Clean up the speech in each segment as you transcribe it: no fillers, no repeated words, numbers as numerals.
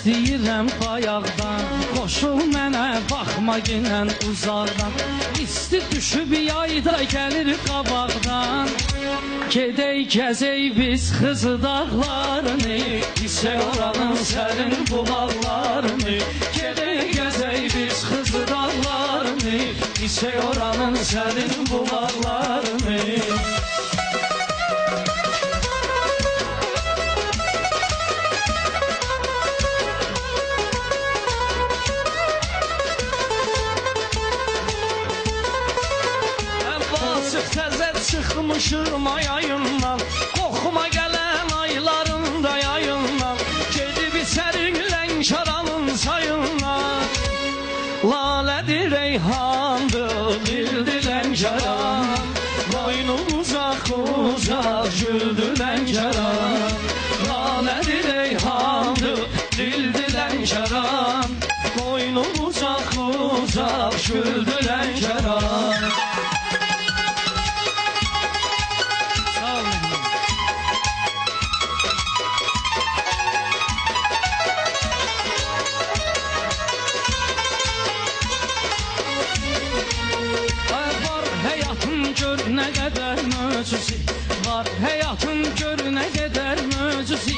istəyirəm bayaqdan. Qoşul mənə, baxma ginən uzaqdan. İsti düşüb yayda gəlir qabaqdan. Gedək gəzək biz Xızı dağlarını, İsək oranın sərin bulaqlarını. Gedək gəzək biz Xızı dağlarını, İsək oranın sərin bulaqlarını. Çıxmışım ayayından, qoxuma gələn aylarında yayından. Gedib içərik Lənkəranın çayından. Lalədir, reyhandır, dildir Lənkəran. Boynu uzaq uzaq, güldür Lənkəran. Lalədir, reyhandır, dildir Lənkəran. Boynu uzaq uzaq, güldür Lənkəran. Nə qədər möcüzi var həyatın, gör nə qədər möcüzi.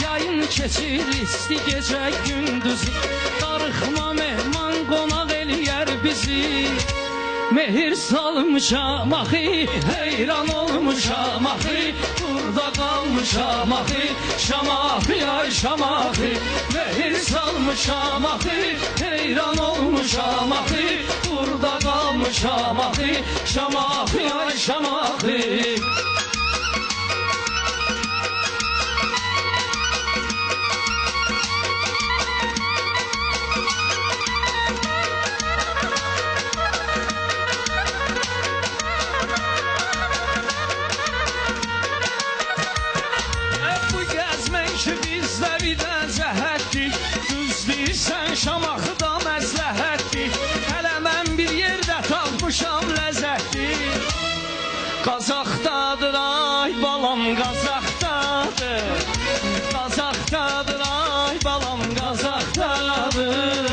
Yayın keçir isti gecə gündüzü, darıxma mehman qonaq eləyər bizi. Mehir salmışam axı, heyran olmuşam axı. Burada qalmışam axı, şamaxı ay şamaxı. Mehir salmışam axı, heyran olmuşam axı. Burada qalmışam axı, şamaxı ay şamaxı. Şamaxıda məsləhətdir, hələ mən bir yerdə tapmışam ləzzətli. Qazaxdadır ay balam, Qazaxdadır. Qazaxdadır ay balam, Qazaxdadır.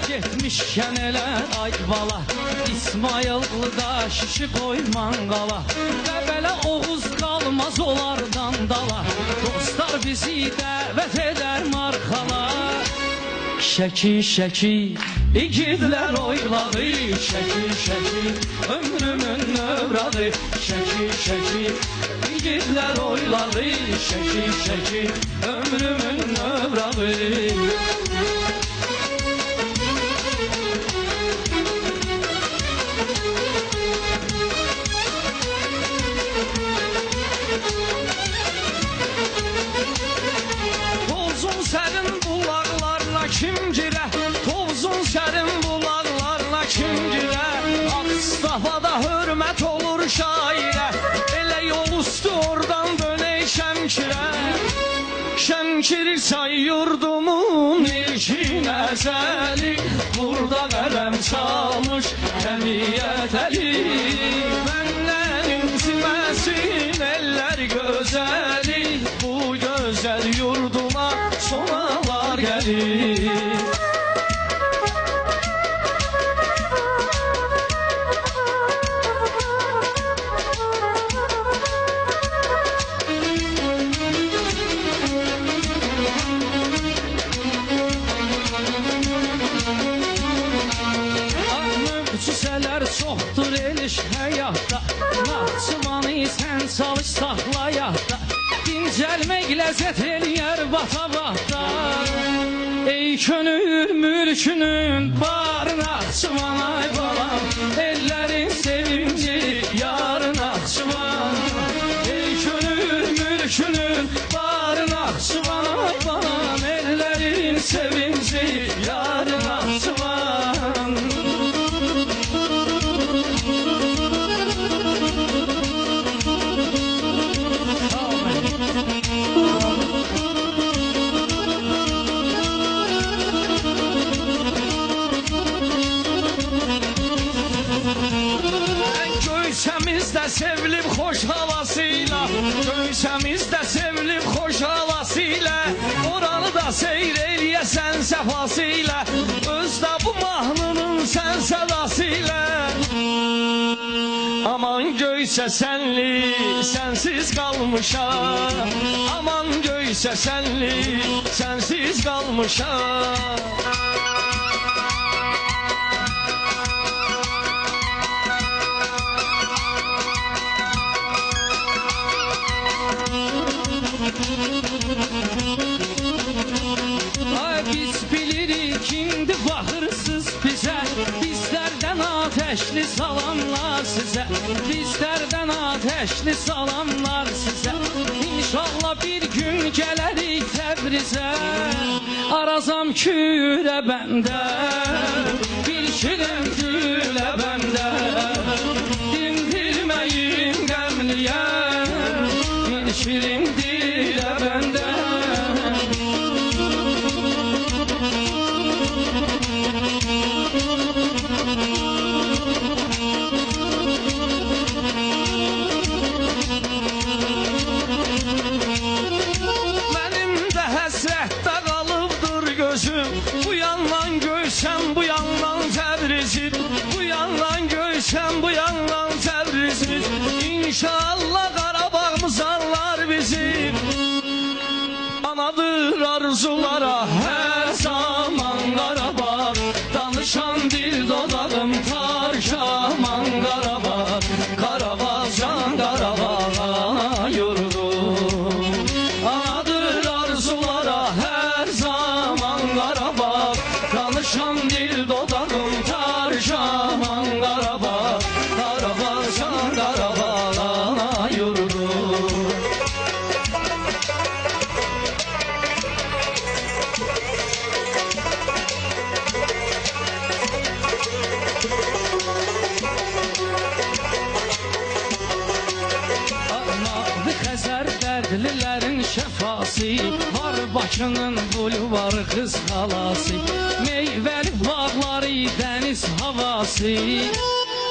Getmişkən elə ay bala, İsmayıllıda şişi qoyman qala. Və belə Oğuz qalmaz onlardan dala. Dostlar bizi dəvət edər marxala. Şəki şəki igidlər oyladı, şəki şəki ömrümün növradı. Şəki şəki igidlər oyladı, şəki şəki ömrümün növradı. Kim girə, Tovuzun sərin bulaqlarına kim girə. Ağstafada hörmət olur şairə, elə yol üstü oradan dönək Şəmkirə. Şəmkir çay yurdumun ilkin əzəli, burada qələm çalmış kəmiyyət əli. Məndən inciməsin eller gözəli, bu gözəl yurduma sonalar gəlir. Möcüzələr çoxdur eliş həyatda, Naxçıvanı sən çalış saxla yadda. Dincəlmək ləzzət eləyər bata-bata. Ey könül mülkünün var Naxçıvan ay balam, ellərin sevinci yar Naxçıvan. Ey könül mülkünün var Naxçıvan ay balam, ellərin sevinci yar Naxçıvan. ölkəmizdə sevilib xoş havası ilə, oranı da seyr eləyəsən səfası ilə, özdə bu mahnının sən sədası ilə. Aman göysə sənli, sənsiz qalmışam, aman göysə sənli, sənsiz qalmışam. Ay biz bilirik indi baxırsız bizə, bizlərdən ateşli salamlar sizə, bizlərdən ateşli salamlar sizə. İnşallah bir gün gələrik Təbrizə, arazam külə bəndə, bir şirin gülə bəndə, dindirməyim qəmliyəm, bir şirin dilə bəndə. Bu yandan göysem bu yandan Təbrizim, bu yandan göysem bu yandan Təbrizim. İnşallah Qarabağımız anlar bizim. Anadır arzulara her zaman Qarabağ, danışan dil dodağım tarşaman Qarabağ, Qarabağ can Qarabağa yurdum. Anadır arzulara her zaman Qarabağ, danışan dil dodağım tarşaman Qarabağ, Qarabağ can Qarabağa yurdum. Mavi Xəzər dərdlilərin şəfası, var Bakının bulvarı qız xalası, meyvəli bağları, dəniz havası.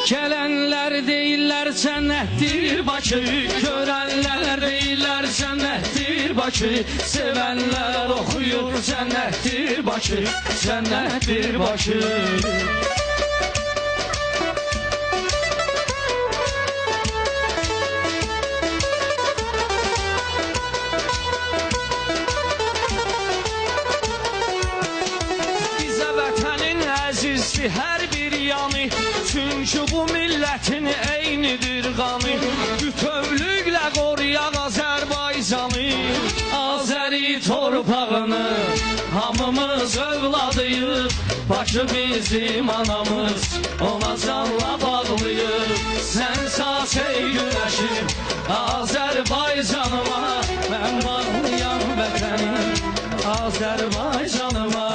Gələnlər deyirlər cənnətdir Bakı, görənlər deyirlər cənnətdir Bakı, sevənlər oxuyur cənnətdir Bakı, cənnətdir Bakı. Əzizdir hər bir yanı, çünki bu millətin eynidir qanı. Bütövlüklə qoruyaq Azərbaycanı, Azəri torpağını hamımız övladıyıq. Bakı bizim anamız, ona canla bağlıyıq. Sən saz ey güneşim Azərbaycanıma, mən bağlıyam vətənim Azərbaycanıma.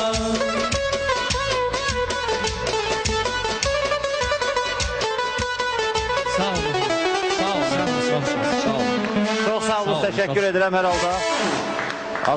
Çok sağ olun, teşekkür ederim herhalde.